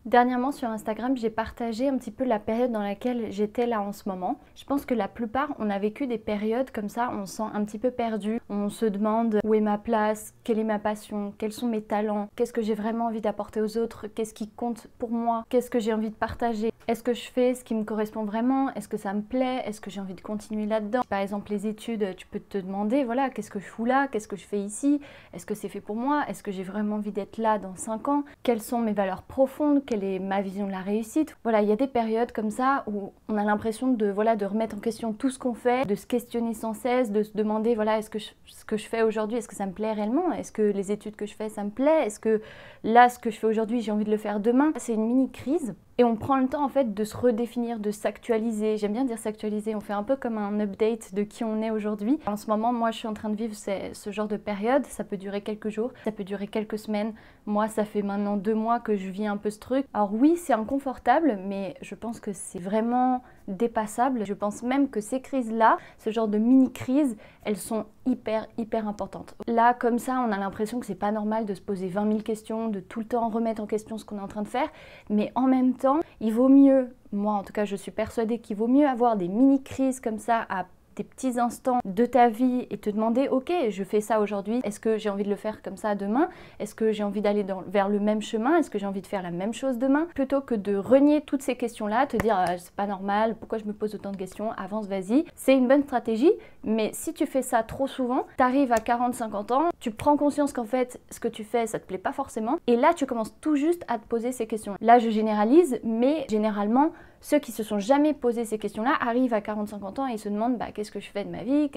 Dernièrement sur Instagram, j'ai partagé un petit peu la période dans laquelle j'étais là en ce moment. Je pense que la plupart, on a vécu des périodes comme ça, on se sent un petit peu perdu. On se demande où est ma place, quelle est ma passion, quels sont mes talents, qu'est-ce que j'ai vraiment envie d'apporter aux autres, qu'est-ce qui compte pour moi, qu'est-ce que j'ai envie de partager. Est-ce que je fais ce qui me correspond vraiment? Est-ce que ça me plaît? Est-ce que j'ai envie de continuer là-dedans? Par exemple, les études, tu peux te demander, voilà, qu'est-ce que je fous là? Qu'est-ce que je fais ici? Est-ce que c'est fait pour moi? Est-ce que j'ai vraiment envie d'être là dans 5 ans? Quelles sont mes valeurs profondes? Quelle est ma vision de la réussite? Voilà, il y a des périodes comme ça où on a l'impression de, voilà, de remettre en question tout ce qu'on fait, de se questionner sans cesse, de se demander, voilà, est-ce que ce que je fais aujourd'hui, est-ce que ça me plaît réellement? Est-ce que les études que je fais, ça me plaît? Est-ce que là, ce que je fais aujourd'hui, j'ai envie de le faire demain? C'est une mini-crise. Et on prend le temps en fait de se redéfinir, de s'actualiser. J'aime bien dire s'actualiser, on fait un peu comme un update de qui on est aujourd'hui. En ce moment, moi je suis en train de vivre ce genre de période, ça peut durer quelques jours, ça peut durer quelques semaines. Moi ça fait maintenant 2 mois que je vis un peu ce truc. Alors oui, c'est inconfortable, mais je pense que c'est vraiment dépassable. Je pense même que ces crises-là, ce genre de mini-crises, elles sont hyper importantes. Là, comme ça, on a l'impression que c'est pas normal de se poser 20 000 questions, de tout le temps remettre en question ce qu'on est en train de faire, mais en même temps, il vaut mieux, moi en tout cas je suis persuadée qu'il vaut mieux avoir des mini-crises comme ça à des petits instants de ta vie et te demander, ok, je fais ça aujourd'hui, est-ce que j'ai envie de le faire comme ça demain? Est-ce que j'ai envie d'aller vers le même chemin? Est-ce que j'ai envie de faire la même chose demain? Plutôt que de renier toutes ces questions-là, te dire, c'est pas normal, pourquoi je me pose autant de questions, avance, vas-y. C'est une bonne stratégie, mais si tu fais ça trop souvent, t'arrives à 40-50 ans, tu prends conscience qu'en fait, ce que tu fais, ça te plaît pas forcément, et là, tu commences tout juste à te poser ces questions. Là, je généralise, mais généralement, ceux qui se sont jamais posé ces questions-là arrivent à 40-50 ans et se demandent qu'est-ce que je fais de ma vie,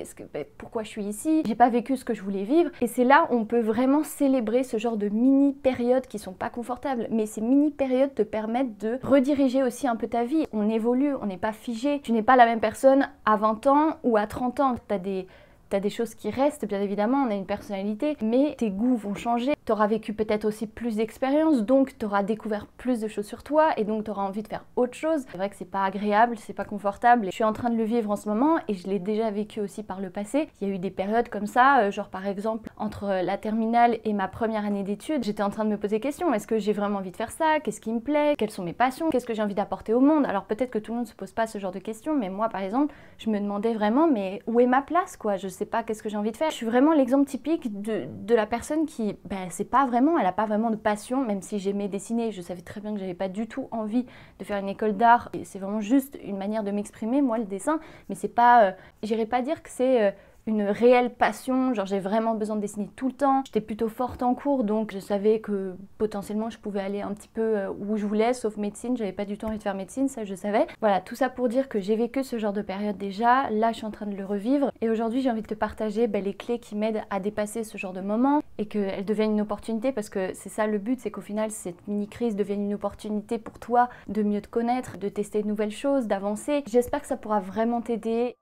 pourquoi je suis ici, j'ai pas vécu ce que je voulais vivre. Et c'est là où on peut vraiment célébrer ce genre de mini-périodes qui sont pas confortables, mais ces mini-périodes te permettent de rediriger aussi un peu ta vie. On évolue, on n'est pas figé, tu n'es pas la même personne à 20 ans ou à 30 ans. T'as des choses qui restent, bien évidemment, on a une personnalité, mais tes goûts vont changer. Tu auras vécu peut-être aussi plus d'expériences, donc tu auras découvert plus de choses sur toi et donc tu auras envie de faire autre chose. C'est vrai que c'est pas agréable, c'est pas confortable. Je suis en train de le vivre en ce moment et je l'ai déjà vécu aussi par le passé. Il y a eu des périodes comme ça, genre par exemple entre la terminale et ma première année d'études, j'étais en train de me poser des questions. Est-ce que j'ai vraiment envie de faire ça? Qu'est-ce qui me plaît? Quelles sont mes passions? Qu'est-ce que j'ai envie d'apporter au monde? Alors peut-être que tout le monde se pose pas ce genre de questions, mais moi par exemple, je me demandais vraiment, mais où est ma place quoi? Je sais pas qu'est-ce que j'ai envie de faire. Je suis vraiment l'exemple typique de la personne qui, c'est pas vraiment, elle a pas vraiment de passion, même si j'aimais dessiner, je savais très bien que j'avais pas du tout envie de faire une école d'art. Et c'est vraiment juste une manière de m'exprimer, moi le dessin, mais c'est pas, j'irais pas dire que c'est une réelle passion, genre j'ai vraiment besoin de dessiner tout le temps. J'étais plutôt forte en cours, donc je savais que potentiellement je pouvais aller un petit peu où je voulais, sauf médecine, j'avais pas du tout envie de faire médecine, ça je savais. Voilà, tout ça pour dire que j'ai vécu ce genre de période déjà, là je suis en train de le revivre, et aujourd'hui j'ai envie de te partager les clés qui m'aident à dépasser ce genre de moment, et qu'elles deviennent une opportunité, parce que c'est ça le but, c'est qu'au final cette mini-crise devienne une opportunité pour toi de mieux te connaître, de tester de nouvelles choses, d'avancer. J'espère que ça pourra vraiment t'aider.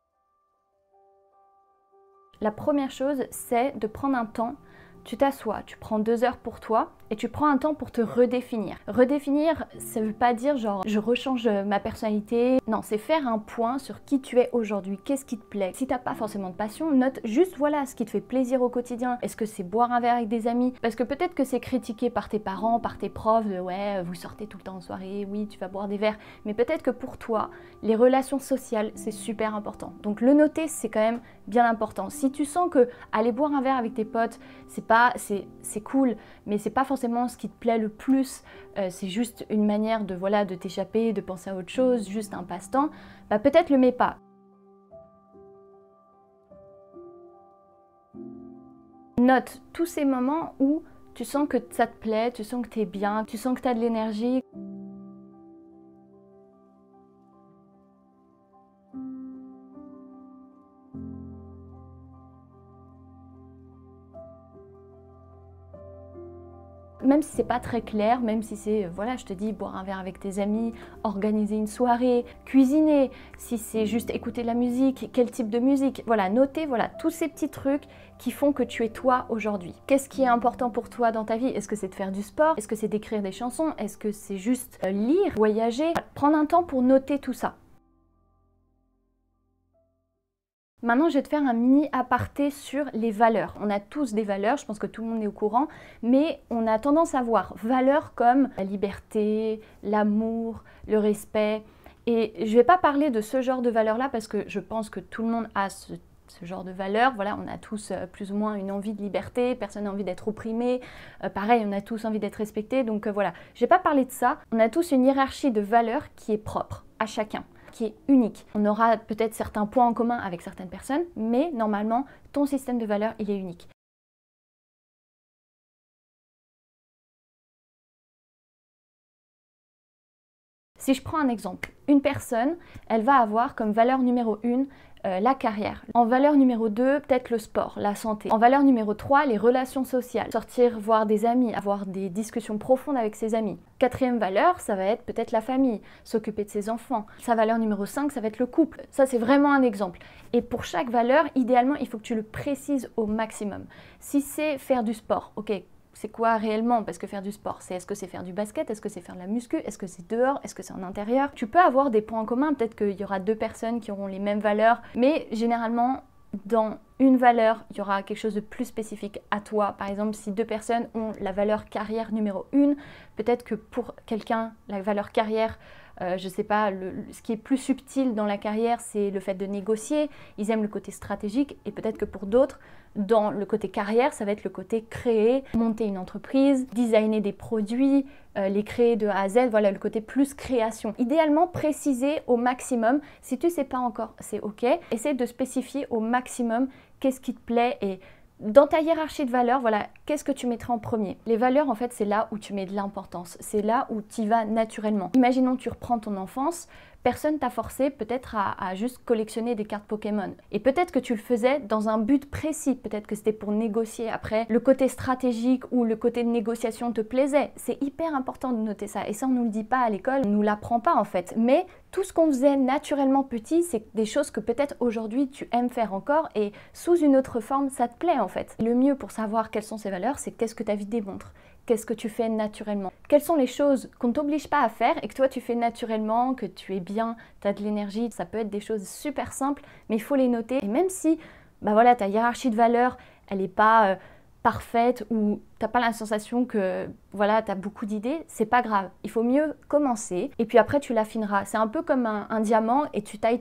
La première chose, c'est de prendre un temps, tu t'assois, tu prends 2 heures pour toi et tu prends un temps pour te redéfinir. Redéfinir, ça veut pas dire genre je rechange ma personnalité. Non, c'est faire un point sur qui tu es aujourd'hui, qu'est-ce qui te plaît. Si t'as pas forcément de passion, note juste voilà ce qui te fait plaisir au quotidien. Est-ce que c'est boire un verre avec des amis? Parce que peut-être que c'est critiqué par tes parents, par tes profs, de ouais, vous sortez tout le temps en soirée, oui, tu vas boire des verres. Mais peut-être que pour toi, les relations sociales, c'est super important. Donc le noter, c'est quand même bien important. Si tu sens que aller boire un verre avec tes potes, c'est cool, mais c'est pas forcément ce qui te plaît le plus, c'est juste une manière de voilà de t'échapper, de penser à autre chose, juste un passe-temps, peut-être le mets pas. Note tous ces moments où tu sens que ça te plaît, tu sens que t'es bien, tu sens que t'as de l'énergie. Même si c'est pas très clair, même si c'est, voilà, je te dis, boire un verre avec tes amis, organiser une soirée, cuisiner, si c'est juste écouter de la musique, quel type de musique, voilà, noter, voilà, tous ces petits trucs qui font que tu es toi aujourd'hui. Qu'est-ce qui est important pour toi dans ta vie? Est-ce que c'est de faire du sport? Est-ce que c'est d'écrire des chansons? Est-ce que c'est juste lire, voyager? Prendre un temps pour noter tout ça. Maintenant, je vais te faire un mini aparté sur les valeurs. On a tous des valeurs, je pense que tout le monde est au courant, mais on a tendance à voir valeurs comme la liberté, l'amour, le respect. Et je ne vais pas parler de ce genre de valeurs-là parce que je pense que tout le monde a ce genre de valeurs. Voilà, on a tous plus ou moins une envie de liberté, personne n'a envie d'être opprimé. Pareil, on a tous envie d'être respecté. Donc voilà, je ne vais pas parler de ça. On a tous une hiérarchie de valeurs qui est propre à chacun, qui est unique. On aura peut-être certains points en commun avec certaines personnes, mais normalement, ton système de valeurs, il est unique. Si je prends un exemple, une personne, elle va avoir comme valeur numéro 1 la carrière. En valeur numéro 2, peut-être le sport, la santé. En valeur numéro 3, les relations sociales. Sortir, voir des amis, avoir des discussions profondes avec ses amis. Quatrième valeur, ça va être peut-être la famille, s'occuper de ses enfants. Sa valeur numéro 5, ça va être le couple. Ça, c'est vraiment un exemple. Et pour chaque valeur, idéalement, il faut que tu le précises au maximum. Si c'est faire du sport, ok, c'est quoi réellement? Parce que faire du sport, est-ce que c'est faire du basket? Est-ce que c'est faire de la muscu? Est-ce que c'est dehors? Est-ce que c'est en intérieur? Tu peux avoir des points en commun, peut-être qu'il y aura deux personnes qui auront les mêmes valeurs, mais généralement, dans une valeur, il y aura quelque chose de plus spécifique à toi. Par exemple, si deux personnes ont la valeur carrière numéro 1, peut-être que pour quelqu'un, la valeur carrière, je ne sais pas, ce qui est plus subtil dans la carrière, c'est le fait de négocier. Ils aiment le côté stratégique et peut-être que pour d'autres, dans le côté carrière, ça va être le côté créer, monter une entreprise, designer des produits, les créer de A à Z, voilà le côté plus création. Idéalement, préciser au maximum. Si tu ne sais pas encore, c'est ok. Essaie de spécifier au maximum qu'est-ce qui te plaît et dans ta hiérarchie de valeurs, voilà, qu'est-ce que tu mettrais en premier? Les valeurs, en fait, c'est là où tu mets de l'importance. C'est là où tu y vas naturellement. Imaginons que tu reprends ton enfance. Personne t'a forcé peut-être à juste collectionner des cartes Pokémon. Et peut-être que tu le faisais dans un but précis. Peut-être que c'était pour négocier après. Le côté stratégique ou le côté de négociation te plaisait. C'est hyper important de noter ça. Et ça, on ne nous le dit pas à l'école. On ne nous l'apprend pas en fait. Mais tout ce qu'on faisait naturellement petit, c'est des choses que peut-être aujourd'hui tu aimes faire encore et sous une autre forme, ça te plaît en fait. Le mieux pour savoir quelles sont ces valeurs, c'est qu'est-ce que ta vie démontre. Qu'est-ce que tu fais naturellement? Quelles sont les choses qu'on ne t'oblige pas à faire et que toi tu fais naturellement, que tu es bien, tu as de l'énergie? Ça peut être des choses super simples, mais il faut les noter. Et même si bah voilà, ta hiérarchie de valeurs, elle n'est pas parfaite ou tu n'as pas la sensation que voilà, tu as beaucoup d'idées, c'est pas grave. Il faut mieux commencer et puis après tu l'affineras. C'est un peu comme un diamant et tu tailles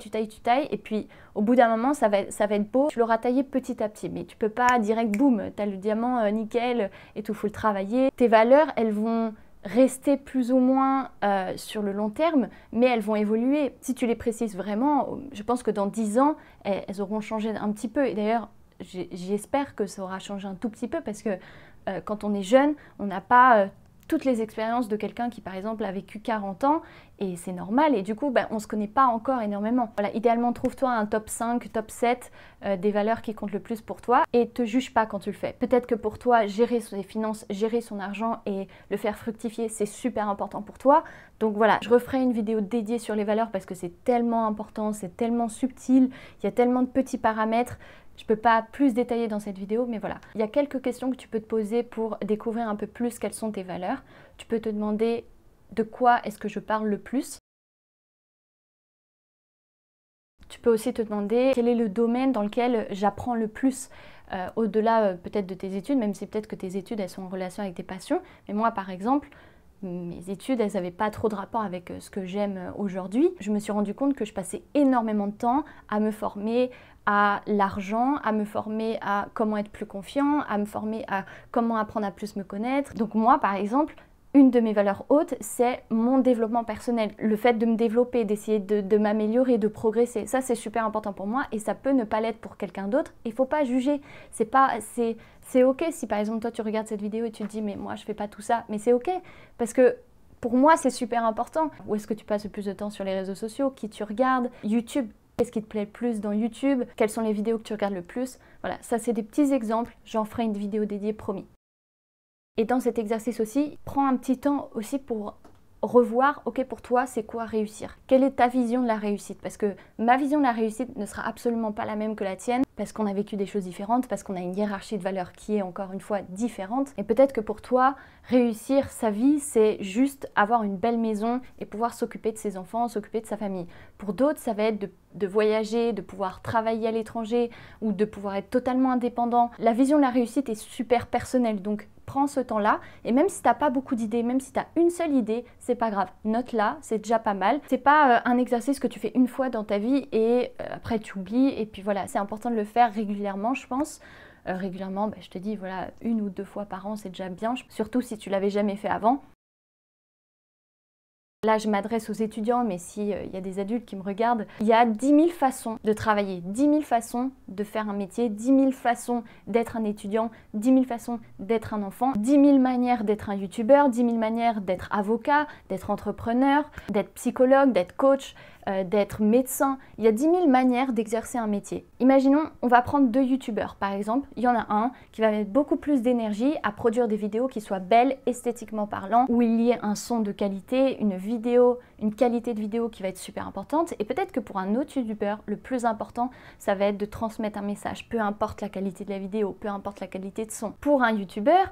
et puis au bout d'un moment ça va être beau. Tu l'auras taillé petit à petit mais tu peux pas direct boum, tu as le diamant nickel et tout, faut le travailler. Tes valeurs, elles vont rester plus ou moins sur le long terme, mais elles vont évoluer. Si tu les précises vraiment, je pense que dans 10 ans, elles auront changé un petit peu. Et d'ailleurs, j'espère que ça aura changé un tout petit peu parce que quand on est jeune, on n'a pas toutes les expériences de quelqu'un qui par exemple a vécu 40 ans et c'est normal et du coup on ne se connaît pas encore énormément. Voilà, idéalement trouve-toi un top 5, top 7 des valeurs qui comptent le plus pour toi et te juge pas quand tu le fais. Peut-être que pour toi gérer ses finances, gérer son argent et le faire fructifier c'est super important pour toi. Donc voilà, je referai une vidéo dédiée sur les valeurs parce que c'est tellement important, c'est tellement subtil, il y a tellement de petits paramètres. Je ne peux pas plus détailler dans cette vidéo, mais voilà. Il y a quelques questions que tu peux te poser pour découvrir un peu plus quelles sont tes valeurs. Tu peux te demander de quoi est-ce que je parle le plus. Tu peux aussi te demander quel est le domaine dans lequel j'apprends le plus au-delà peut-être de tes études, même si peut-être que tes études elles sont en relation avec tes passions. Mais moi par exemple, mes études, elles n'avaient pas trop de rapport avec ce que j'aime aujourd'hui. Je me suis rendu compte que je passais énormément de temps à me former à l'argent, à me former à comment être plus confiant, à me former à comment apprendre à plus me connaître. Donc moi, par exemple, une de mes valeurs hautes, c'est mon développement personnel. Le fait de me développer, d'essayer de m'améliorer, de progresser. Ça, c'est super important pour moi et ça peut ne pas l'être pour quelqu'un d'autre. Il ne faut pas juger. C'est ok si par exemple toi tu regardes cette vidéo et tu te dis mais moi je fais pas tout ça. Mais c'est ok parce que pour moi c'est super important. Où est-ce que tu passes le plus de temps sur les réseaux sociaux? Qui tu regardes? YouTube. Qu'est-ce qui te plaît le plus dans YouTube? Quelles sont les vidéos que tu regardes le plus? Voilà, ça c'est des petits exemples. J'en ferai une vidéo dédiée, promis. Et dans cet exercice aussi, prends un petit temps aussi pour revoir, ok, pour toi, c'est quoi réussir? Quelle est ta vision de la réussite? Parce que ma vision de la réussite ne sera absolument pas la même que la tienne, parce qu'on a vécu des choses différentes, parce qu'on a une hiérarchie de valeurs qui est encore une fois différente. Et peut-être que pour toi, réussir sa vie, c'est juste avoir une belle maison et pouvoir s'occuper de ses enfants, s'occuper de sa famille. Pour d'autres, ça va être de voyager, de pouvoir travailler à l'étranger ou de pouvoir être totalement indépendant. La vision de la réussite est super personnelle, donc prends ce temps-là et même si tu n'as pas beaucoup d'idées, même si tu as une seule idée, c'est pas grave. Note-la, c'est déjà pas mal. C'est pas un exercice que tu fais une fois dans ta vie et après tu oublies et puis voilà, c'est important de le faire régulièrement, je pense. Régulièrement, je te dis, voilà, 1 ou 2 fois par an, c'est déjà bien, surtout si tu l'avais jamais fait avant. Là, je m'adresse aux étudiants, mais s'il y a des adultes qui me regardent, il y a 10 000 façons de travailler, 10 000 façons de faire un métier, 10 000 façons d'être un étudiant, 10 000 façons d'être un enfant, 10 000 manières d'être un youtubeur, 10 000 manières d'être avocat, d'être entrepreneur, d'être psychologue, d'être coach, d'être médecin. Il y a 10 000 manières d'exercer un métier. Imaginons, on va prendre 2 youtubeurs par exemple. Il y en a un qui va mettre beaucoup plus d'énergie à produire des vidéos qui soient belles, esthétiquement parlant, où il y ait un son de qualité, une qualité de vidéo qui va être super importante. Et peut-être que pour un autre youtubeur, le plus important, ça va être de transmettre un message, peu importe la qualité de la vidéo, peu importe la qualité de son. Pour un youtubeur,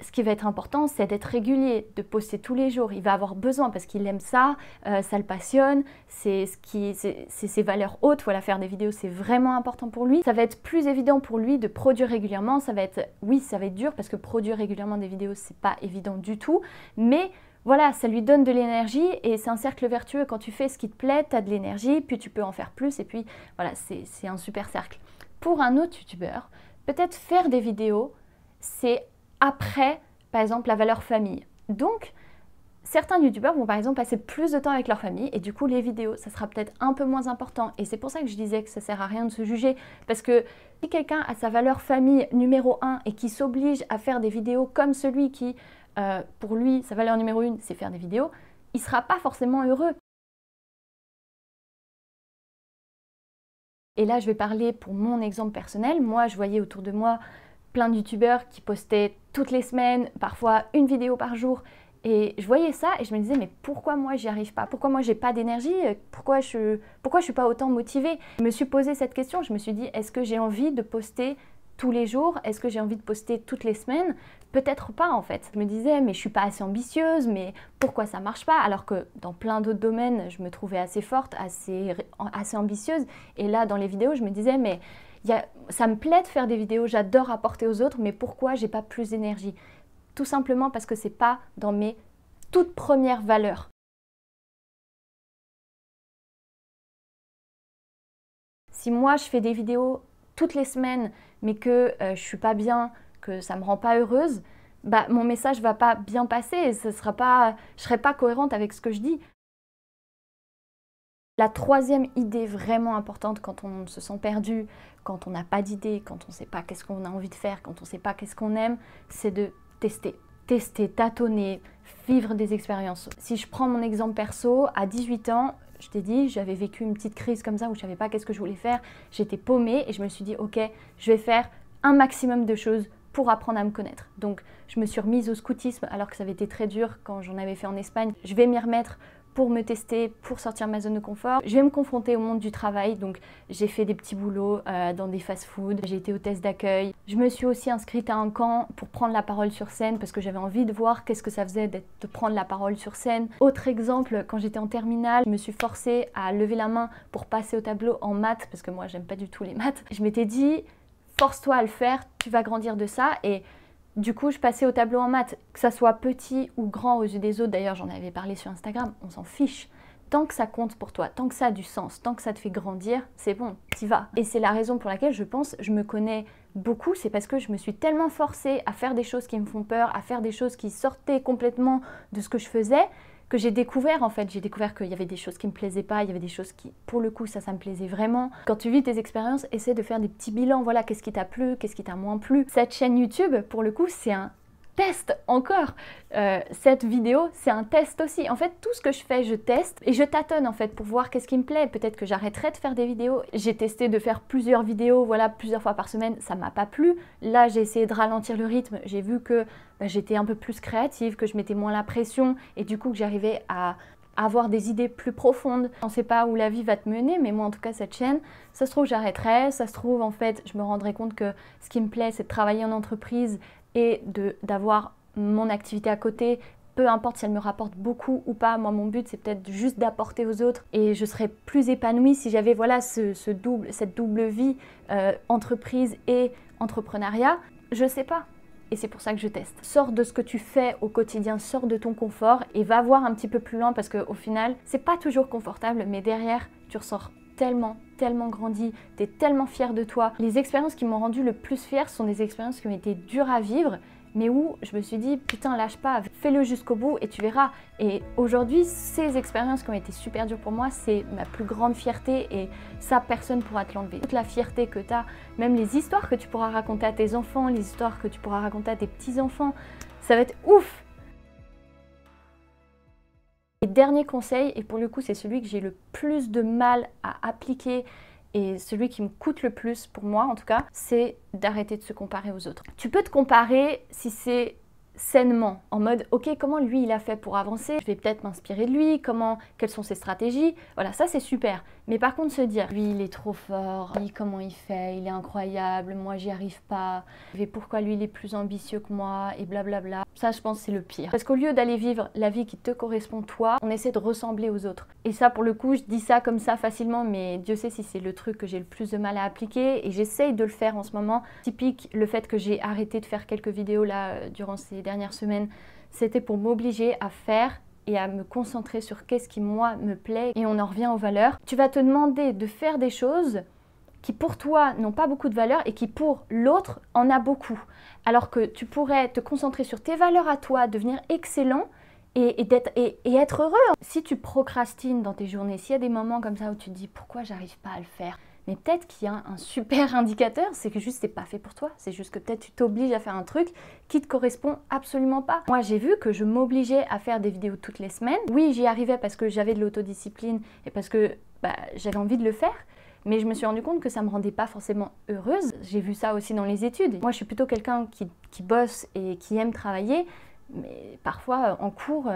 ce qui va être important, c'est d'être régulier, de poster tous les jours. Il va avoir besoin parce qu'il aime ça, ça le passionne, c'est ses valeurs hautes. Voilà, faire des vidéos, c'est vraiment important pour lui. Ça va être plus évident pour lui de produire régulièrement. Ça va être dur parce que produire régulièrement des vidéos, c'est pas évident du tout. Mais voilà, ça lui donne de l'énergie et c'est un cercle vertueux. Quand tu fais ce qui te plaît, tu as de l'énergie, puis tu peux en faire plus et puis voilà, c'est un super cercle. Pour un autre youtubeur, peut-être faire des vidéos, c'est après, par exemple, la valeur famille. Donc, certains youtubeurs vont par exemple passer plus de temps avec leur famille et du coup les vidéos, ça sera peut-être un peu moins important. Et c'est pour ça que je disais que ça sert à rien de se juger. Parce que si quelqu'un a sa valeur famille numéro 1 et qui s'oblige à faire des vidéos comme celui qui, pour lui, sa valeur numéro 1, c'est faire des vidéos, il ne sera pas forcément heureux. Et là, je vais parler pour mon exemple personnel. Moi, je voyais autour de moi plein de youtubeurs qui postaient toutes les semaines, parfois une vidéo par jour. Et je voyais ça et je me disais, mais pourquoi moi j'y arrive pas? Pourquoi moi j'ai pas d'énergie? Pourquoi je suis pas autant motivée? Je me suis posé cette question, je me suis dit, est-ce que j'ai envie de poster tous les jours? Est-ce que j'ai envie de poster toutes les semaines? Peut-être pas en fait. Je me disais, mais je suis pas assez ambitieuse, mais pourquoi ça marche pas? Alors que dans plein d'autres domaines, je me trouvais assez forte, assez ambitieuse. Et là, dans les vidéos, je me disais, mais ça me plaît de faire des vidéos, j'adore apporter aux autres, mais pourquoi j'ai pas plus d'énergie? Tout simplement parce que c'est pas dans mes toutes premières valeurs. Si moi je fais des vidéos toutes les semaines, mais que je suis pas bien, que ça me rend pas heureuse, mon message va pas bien passer et je serai pas cohérente avec ce que je dis. La troisième idée vraiment importante quand on se sent perdu, quand on n'a pas d'idée, quand on ne sait pas qu'est-ce qu'on a envie de faire, quand on ne sait pas qu'est-ce qu'on aime, c'est de tester. Tester, tâtonner, vivre des expériences. Si je prends mon exemple perso, à 18 ans, je t'ai dit, j'avais vécu une petite crise comme ça où je ne savais pas qu'est-ce que je voulais faire. J'étais paumée et je me suis dit, ok, je vais faire un maximum de choses pour apprendre à me connaître. Donc, je me suis remise au scoutisme alors que ça avait été très dur quand j'en avais fait en Espagne. Je vais m'y remettre pour me tester, pour sortir ma zone de confort. Je vais me confronter au monde du travail, donc j'ai fait des petits boulots dans des fast-foods, j'ai été hôtesse d'accueil. Je me suis aussi inscrite à un camp pour prendre la parole sur scène parce que j'avais envie de voir qu'est-ce que ça faisait de prendre la parole sur scène. Autre exemple, quand j'étais en terminale, je me suis forcée à lever la main pour passer au tableau en maths parce que moi j'aime pas du tout les maths. Je m'étais dit, force-toi à le faire, tu vas grandir de ça et du coup, je passais au tableau en maths, que ça soit petit ou grand aux yeux des autres. D'ailleurs, j'en avais parlé sur Instagram, on s'en fiche. Tant que ça compte pour toi, tant que ça a du sens, tant que ça te fait grandir, c'est bon, t'y vas. Et c'est la raison pour laquelle je pense, je me connais beaucoup, c'est parce que je me suis tellement forcée à faire des choses qui me font peur, à faire des choses qui sortaient complètement de ce que je faisais, que j'ai découvert en fait. J'ai découvert qu'il y avait des choses qui me plaisaient pas, il y avait des choses qui, pour le coup, ça me plaisait vraiment. Quand tu vis tes expériences, essaie de faire des petits bilans, voilà, qu'est-ce qui t'a plu, qu'est-ce qui t'a moins plu. Cette chaîne YouTube, pour le coup, c'est un teste encore. Cette vidéo, c'est un test aussi. En fait, tout ce que je fais, je teste et je tâtonne en fait pour voir qu'est-ce qui me plaît. Peut-être que j'arrêterai de faire des vidéos. J'ai testé de faire plusieurs vidéos, voilà, plusieurs fois par semaine, ça m'a pas plu. Là, j'ai essayé de ralentir le rythme. J'ai vu que j'étais un peu plus créative, que je mettais moins la pression et du coup que j'arrivais à avoir des idées plus profondes. On ne sait pas où la vie va te mener, mais moi en tout cas cette chaîne, ça se trouve j'arrêterai, ça se trouve en fait je me rendrai compte que ce qui me plaît c'est de travailler en entreprise et d'avoir mon activité à côté, peu importe si elle me rapporte beaucoup ou pas. Moi mon but c'est peut-être juste d'apporter aux autres et je serais plus épanouie si j'avais voilà cette double vie, entreprise et entrepreneuriat. Je sais pas. Et c'est pour ça que je teste. Sors de ce que tu fais au quotidien, sors de ton confort et va voir un petit peu plus loin parce qu'au final, c'est pas toujours confortable, mais derrière, tu ressors tellement grandi, tu es tellement fier de toi. Les expériences qui m'ont rendu le plus fière sont des expériences qui ont été dures à vivre, mais où je me suis dit, putain, lâche pas, fais-le jusqu'au bout et tu verras. Et aujourd'hui, ces expériences qui ont été super dures pour moi, c'est ma plus grande fierté et ça, personne ne pourra te l'enlever. Toute la fierté que tu as, même les histoires que tu pourras raconter à tes enfants, les histoires que tu pourras raconter à tes petits-enfants, ça va être ouf! Et dernier conseil, et pour le coup, c'est celui que j'ai le plus de mal à appliquer, et celui qui me coûte le plus, pour moi en tout cas, c'est d'arrêter de se comparer aux autres. Tu peux te comparer si c'est sainement, en mode ok, comment lui il a fait pour avancer, je vais peut-être m'inspirer de lui, quelles sont ses stratégies, voilà, ça c'est super. Mais par contre se dire, lui il est trop fort, lui comment il fait, il est incroyable, moi j'y arrive pas, et pourquoi lui il est plus ambitieux que moi, et blablabla, ça je pense c'est le pire. Parce qu'au lieu d'aller vivre la vie qui te correspond toi, on essaie de ressembler aux autres. Et ça pour le coup, je dis ça comme ça facilement, mais Dieu sait si c'est le truc que j'ai le plus de mal à appliquer, et j'essaye de le faire en ce moment. Typique, le fait que j'ai arrêté de faire quelques vidéos là, durant ces dernières semaines, c'était pour m'obliger à faire et à me concentrer sur qu'est-ce qui moi me plaît et on en revient aux valeurs. Tu vas te demander de faire des choses qui pour toi n'ont pas beaucoup de valeur et qui pour l'autre en a beaucoup. Alors que tu pourrais te concentrer sur tes valeurs à toi, devenir excellent et être heureux. Si tu procrastines dans tes journées, s'il y a des moments comme ça où tu te dis pourquoi j'arrive pas à le faire, mais peut-être qu'il y a un super indicateur, c'est que juste c'est pas fait pour toi. C'est juste que peut-être tu t'obliges à faire un truc qui te correspond absolument pas. Moi j'ai vu que je m'obligeais à faire des vidéos toutes les semaines. Oui, j'y arrivais parce que j'avais de l'autodiscipline et parce que j'avais envie de le faire. Mais je me suis rendu compte que ça me rendait pas forcément heureuse. J'ai vu ça aussi dans les études. Moi je suis plutôt quelqu'un qui bosse et qui aime travailler. Mais parfois en cours,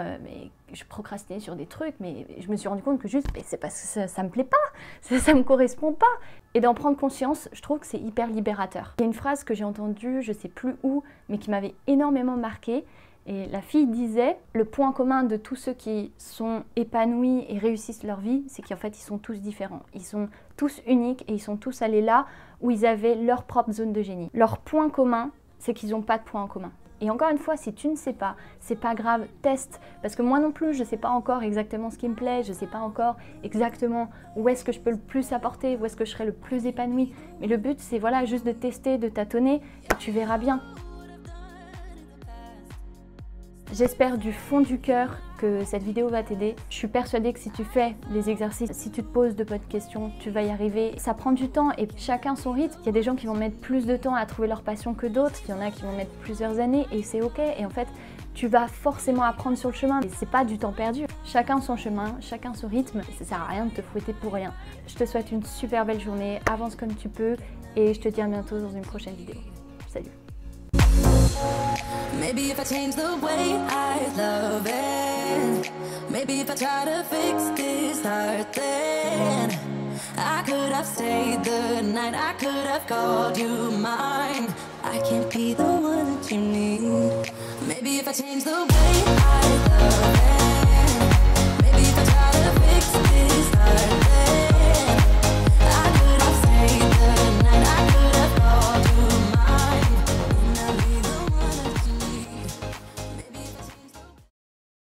je procrastinais sur des trucs, mais je me suis rendu compte que juste, c'est parce que ça me plaît pas, ça me correspond pas. Et d'en prendre conscience, je trouve que c'est hyper libérateur. Il y a une phrase que j'ai entendue, je sais plus où, mais qui m'avait énormément marquée. Et la fille disait, le point commun de tous ceux qui sont épanouis et réussissent leur vie, c'est qu'en fait ils sont tous différents. Ils sont tous uniques et ils sont tous allés là où ils avaient leur propre zone de génie. Leur point commun, c'est qu'ils n'ont pas de point en commun. Et encore une fois, si tu ne sais pas, c'est pas grave, teste. Parce que moi non plus, je ne sais pas encore exactement ce qui me plaît, je ne sais pas encore exactement où est-ce que je peux le plus apporter, où est-ce que je serai le plus épanouie. Mais le but, c'est voilà, juste de tester, de tâtonner, et tu verras bien. J'espère du fond du cœur que cette vidéo va t'aider. Je suis persuadée que si tu fais les exercices, si tu te poses de bonnes questions, tu vas y arriver. Ça prend du temps et chacun son rythme. Il y a des gens qui vont mettre plus de temps à trouver leur passion que d'autres. Il y en a qui vont mettre plusieurs années et c'est ok. Et en fait, tu vas forcément apprendre sur le chemin. Et c'est pas du temps perdu. Chacun son chemin, chacun son rythme. Et ça sert à rien de te fouetter pour rien. Je te souhaite une super belle journée. Avance comme tu peux et je te dis à bientôt dans une prochaine vidéo. Salut! Maybe if I change the way I love it, maybe if I try to fix this heart, then I could have stayed the night, I could have called you mine. I can't be the one that you need. Maybe if I change the way I love